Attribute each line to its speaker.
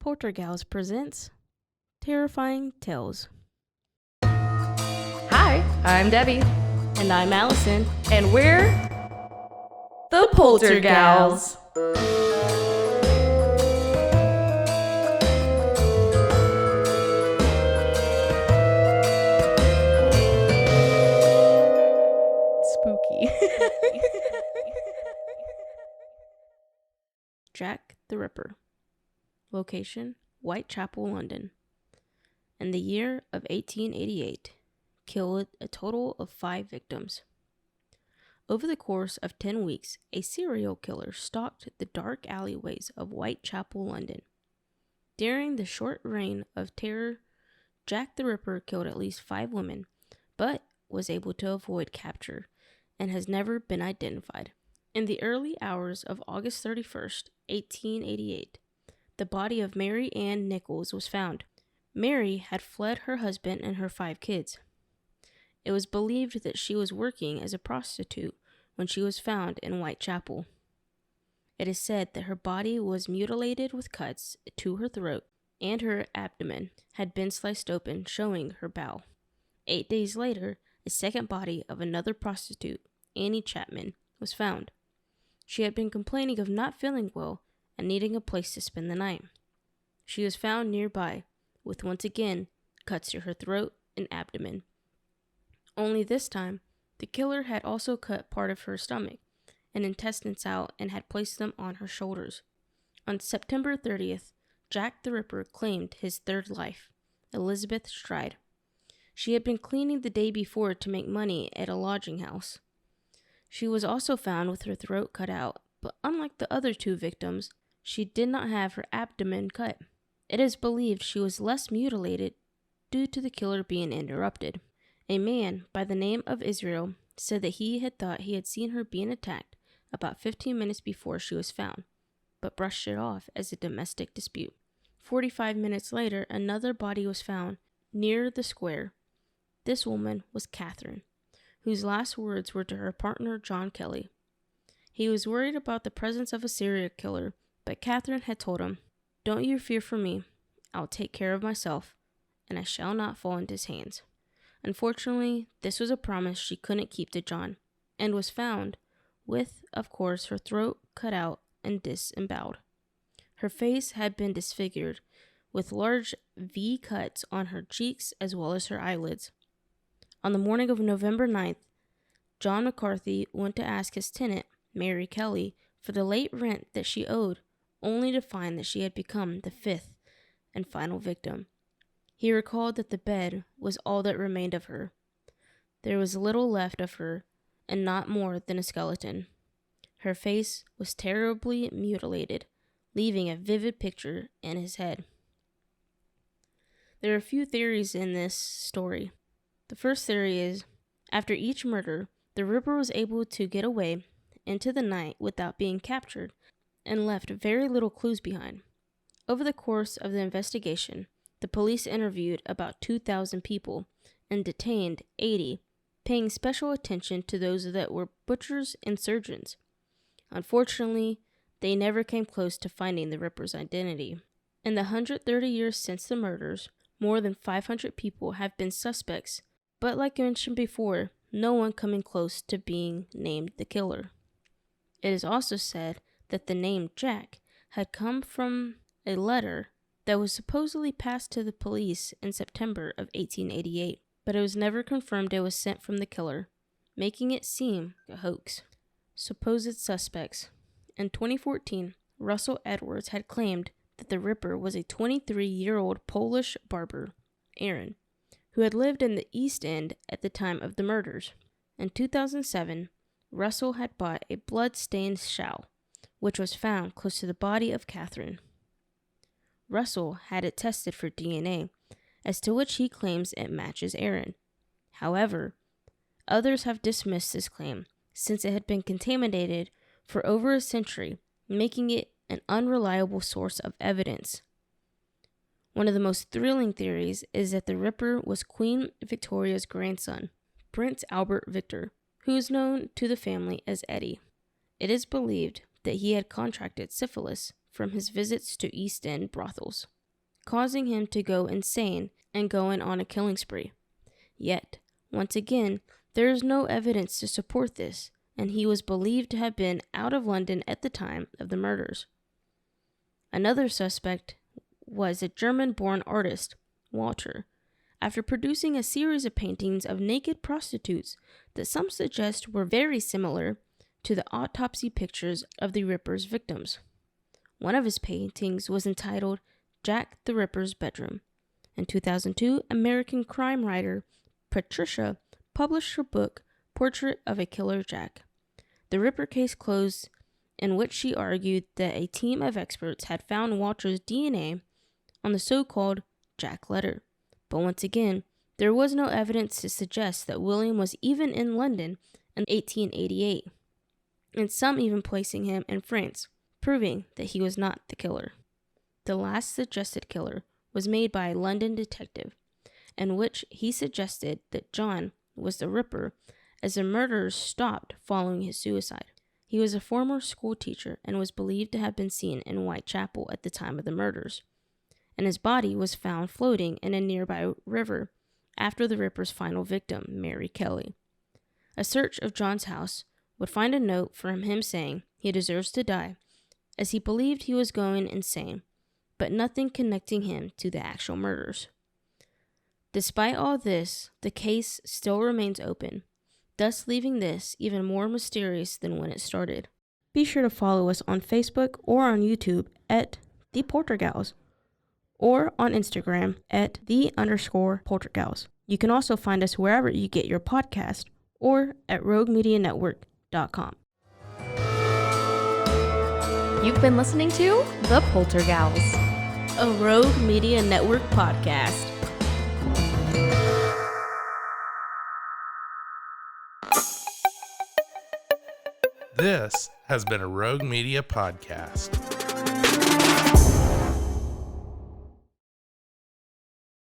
Speaker 1: Poltergals presents Terrifying Tales.
Speaker 2: Hi, I'm Debbie.
Speaker 1: And I'm Alison.
Speaker 2: And we're the Poltergals.
Speaker 1: Spooky. Jack the Ripper. Location, Whitechapel, London. In the year of 1888, killed a total of 5 victims. Over the course of 10 weeks, a serial killer stalked the dark alleyways of Whitechapel, London. During the short reign of terror, Jack the Ripper killed at least 5 women, but was able to avoid capture and has never been identified. In the early hours of August 31st, 1888, the body of Mary Ann Nichols was found. Mary had fled her husband and her 5 kids. It was believed that she was working as a prostitute when she was found in Whitechapel. It is said that her body was mutilated with cuts to her throat, and her abdomen had been sliced open, showing her bowel. 8 days later, a second body of another prostitute, Annie Chapman, was found. She had been complaining of not feeling well and needing a place to spend the night. She was found nearby, with once again cuts to her throat and abdomen. Only this time, the killer had also cut part of her stomach and intestines out and had placed them on her shoulders. On September 30th, Jack the Ripper claimed his third life, Elizabeth Stride. She had been cleaning the day before to make money at a lodging house. She was also found with her throat cut out, but unlike the other 2 victims, she did not have her abdomen cut. It is believed she was less mutilated due to the killer being interrupted. A man by the name of Israel said that he had thought he had seen her being attacked about 15 minutes before she was found, but brushed it off as a domestic dispute. 45 minutes later, another body was found near the square. This woman was Catherine, whose last words were to her partner John Kelly. He was worried about the presence of a serial killer, but Catherine had told him, "Don't you fear for me. I'll take care of myself, and I shall not fall into his hands." Unfortunately, this was a promise she couldn't keep to John, and was found with, of course, her throat cut out and disemboweled. Her face had been disfigured, with large V cuts on her cheeks as well as her eyelids. On the morning of November 9th, John McCarthy went to ask his tenant, Mary Kelly, for the late rent that she owed, only to find that she had become the 5th and final victim. He recalled that the bed was all that remained of her. There was little left of her, and not more than a skeleton. Her face was terribly mutilated, leaving a vivid picture in his head. There are a few theories in this story. The first theory is, after each murder, the Ripper was able to get away into the night without being captured and left very little clues behind. Over the course of the investigation, the police interviewed about 2,000 people and detained 80, paying special attention to those that were butchers and surgeons. Unfortunately, they never came close to finding the Ripper's identity. In the 130 years since the murders, more than 500 people have been suspects, but like I mentioned before, no one coming close to being named the killer. It is also said that the name Jack had come from a letter that was supposedly passed to the police in September of 1888, but it was never confirmed it was sent from the killer, making it seem a hoax. Supposed suspects. In 2014, Russell Edwards had claimed that the Ripper was a 23-year-old Polish barber, Aaron, who had lived in the East End at the time of the murders. In 2007, Russell had bought a blood-stained shawl, which was found close to the body of Catherine. Russell had it tested for DNA, as to which he claims it matches Aaron. However, others have dismissed this claim, since it had been contaminated for over a century, making it an unreliable source of evidence. One of the most thrilling theories is that the Ripper was Queen Victoria's grandson, Prince Albert Victor, who is known to the family as Eddie. It is believed that he had contracted syphilis from his visits to East End brothels. causing him to go insane and going on a killing spree. Yet, once again, there is no evidence to support this, and he was believed to have been out of London at the time of the murders. Another suspect was a German-born artist, Walter, after producing a series of paintings of naked prostitutes that some suggest were very similar to the autopsy pictures of the Ripper's victims. One of his paintings was entitled Jack the Ripper's Bedroom. In 2002, American crime writer Patricia published her book Portrait of a Killer Jack. The Ripper case closed, in which she argued that a team of experts had found Walter's DNA on the so-called Jack letter. But once again, there was no evidence to suggest that William was even in London in 1888, and some even placing him in France, proving that he was not the killer. The last suggested killer was made by a London detective, in which he suggested that John was the Ripper as the murderers stopped following his suicide. He was a former school teacher and was believed to have been seen in Whitechapel at the time of the murders, and his body was found floating in a nearby river after the Ripper's final victim, Mary Kelly. A search of John's house would find a note from him saying he deserves to die, as he believed he was going insane, but nothing connecting him to the actual murders. Despite all this, the case still remains open, thus leaving this even more mysterious than when it started. Be sure to follow us on Facebook or on YouTube at The Poltergals, or on Instagram at @the_Poltergals. You can also find us wherever you get your podcast or at roguemedianetwork.com.
Speaker 2: You've been listening to The Poltergals,
Speaker 1: a Rogue Media Network podcast.
Speaker 3: This has been a Rogue Media podcast.